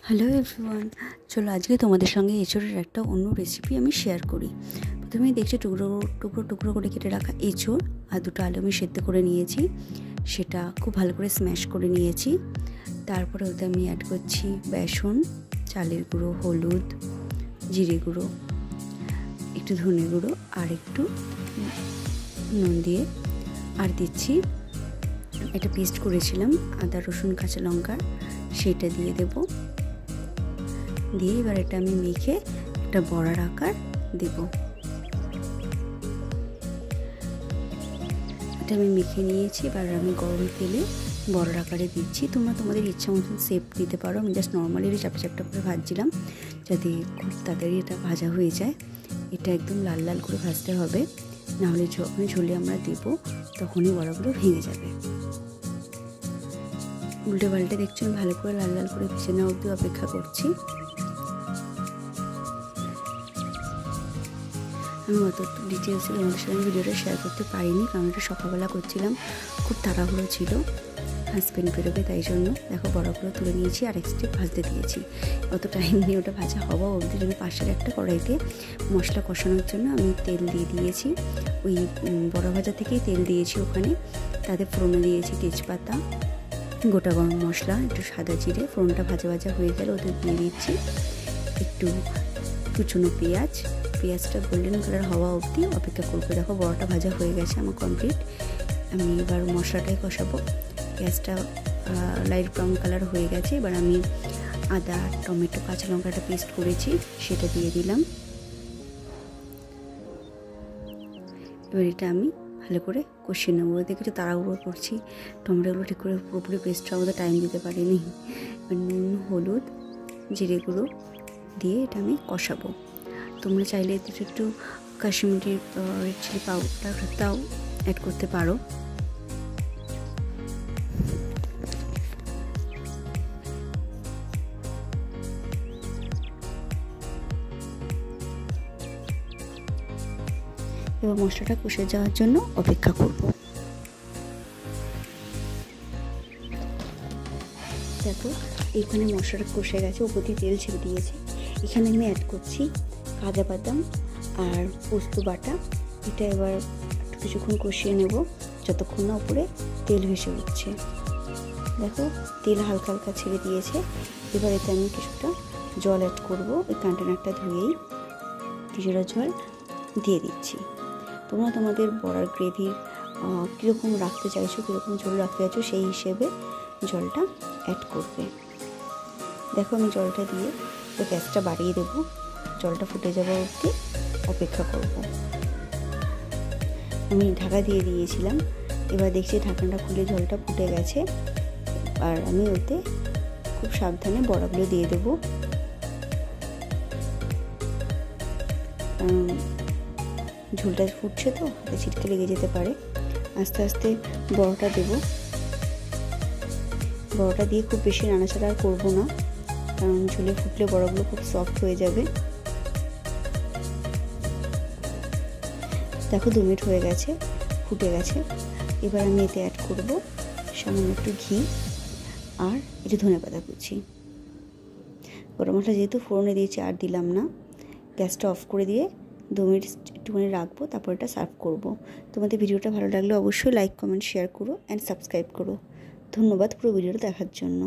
Hello everyone, চলো আজকে তোমাদের সঙ্গে এঁচোড়ের একটা অন্য রেসিপি আমি শেয়ার করি। প্রথমেই দেখছি টুকরো টুকরো টুকরো করে কেটে রাখা এঁচোড় আর দুটো আলু আমি সেদ্ধ করে নিয়েছি, সেটা খুব ভালো করে স্ম্যাশ করে নিয়েছি। তারপরে ওতে আমি অ্যাড করছি বেসন, চালের গুঁড়ো, হলুদ, জিরে গুঁড়ো, একটু ধনে গুঁড়ো আর একটু নুন দিয়ে আর দিচ্ছি একটা পেস্ট করেছিলাম আদা রসুন কাঁচা লঙ্কার, সেটা দিয়ে দেবো। দিয়ে এবার এটা আমি মেখে একটা বড়ার আকার দেব। এটা আমি মেখে নিয়েছি, এবার আমি গরম তেলে বড়ার আকারে দিচ্ছি। তোমরা তোমাদের ইচ্ছা মতন শেপ দিতে পারো। আমি জাস্ট নর্মালি চাপটা চাপটা করে ভাজছিলাম যাতে খুব তাড়াতাড়ি এটা ভাজা হয়ে যায়। এটা একদম লাল লাল করে ভাজতে হবে, নাহলে যখন ঝোলে আমরা দেবো তখনই বড়াগুলো ভেঙে যাবে। উল্টে পাল্টে দেখছি আমি ভালো করে লাল লাল করে ভেজে নেওয়া অবধি অপেক্ষা করছি। আমি অত ডিটেলসে তোমাদের সঙ্গে ভিডিওটা শেয়ার করতে পারিনি, কারণ এটা সকালবেলা করছিলাম, খুব তাড়াহুড়ো ছিল, হাজব্যান্ড বেরোবে, তাই জন্য দেখো বড়াগুলো তুলে নিয়েছি আর এক স্টেপ ভাজতে দিয়েছি। অত টাইম নিয়ে ওটা ভাজা হওয়া অবধি আমি পাশের একটা কড়াইতে মশলা কষানোর জন্য আমি তেল দিয়ে দিয়েছি। ওই বড়া ভাজা থেকেই তেল দিয়েছি ওখানে। তাতে ফোড়নে দিয়েছি তেজপাতা, গোটা গরম মশলা, একটু সাদা জিরে। ফোড়নটা ভাজা ভাজা হয়ে গেলে ওদের দিয়ে দিচ্ছি একটু কুচনো পেঁয়াজ। পেঁয়াজটা গোল্ডেন কালার হওয়া অবধি অপেক্ষা করবো। দেখো বড়াটা ভাজা হয়ে গেছে আমার কমপ্লিট। আমি এবার মশলাটাই কষাবো। পেঁয়াজটা লাইট ব্রাউন কালার হয়ে গেছে। এবার আমি আদা, টমেটো, কাঁচা লঙ্কাটা পেস্ট করেছি সেটা দিয়ে দিলাম। এবার এটা আমি ভালো করে কষিয়ে নেবো। দেখে একটু তাড়াহুড়ো করছি, টমেটোগুলো ঠিক করে পুরোপুরি পেস্ট হওয়ার টাইম দিতে পারিনি। এবার নুন, হলুদ, জিরে গুঁড়ো দিয়ে এটা আমি কষাবো। তোমরা চাইলে এতে একটু কাশ্মীরি রেড চিলি পাউডারটাও অ্যাড করতে পারো। এবার মশলাটা কষে যাওয়ার জন্য অপেক্ষা করব। দেখো এখানে মশলাটা কষে গেছে, উপর দিয়ে তেল ছেড়ে দিয়েছে। এখানে আমি অ্যাড করছি কাজু বাদাম আর পোস্ত বাটা। এটা এবার একটু কিছুক্ষণ কষিয়ে নেব যতক্ষণ না উপরে তেল ভেসে উঠছে। দেখো তেল হালকা হালকা ছেড়ে দিয়েছে। এবার এতে আমি কিছুটা জল অ্যাড করব। ওই কন্টেনারটা ধুয়েই কিছুটা জল দিয়ে দিচ্ছি। তোমরা তোমাদের বড়ার গ্রেভির কীরকম রাখতে চাইছো, কীরকম ঝোল রাখতে চাইছো সেই হিসেবে জলটা অ্যাড করবে। দেখো আমি জলটা দিয়ে গ্যাসটা বাড়িয়ে দেবো, জলটা ফুটে যাওয়া অবধি অপেক্ষা করব। আমি ঢাকা দিয়ে দিয়েছিলাম। এবার দেখছি ঢাকনাটা খুলে জলটা ফুটে গেছে। আর আমি ওতে খুব সাবধানে বড়াগুলো দিয়ে দেবো, কারণ ঝোলটা ফুটছে তো হাতে ছিটকে লেগে যেতে পারে। আস্তে আস্তে বড়াটা দেবো। বড়াটা দিয়ে খুব বেশি নাড়াচাড়া আর করবো না, কারণ ঝোলে ফুটলে বড়াগুলো খুব সফট হয়ে যাবে। দেখো 2 মিনিট হয়ে গেছে, ফুটে গেছে। এবার আমি এতে অ্যাড করব সামান্য একটু ঘি আর একটু ধনেপাতা কুচি। গরম মশলা যেহেতু ফোড়নে দিয়েছি আর দিলাম না। গ্যাসটা অফ করে দিয়ে 2 মিনিট একটুখানি রাখবো, তারপর এটা সার্ভ করব। তোমাদের ভিডিওটা ভালো লাগলে অবশ্যই লাইক, কমেন্ট, শেয়ার করো অ্যান্ড সাবস্ক্রাইব করো। ধন্যবাদ পুরো ভিডিওটা দেখার জন্য।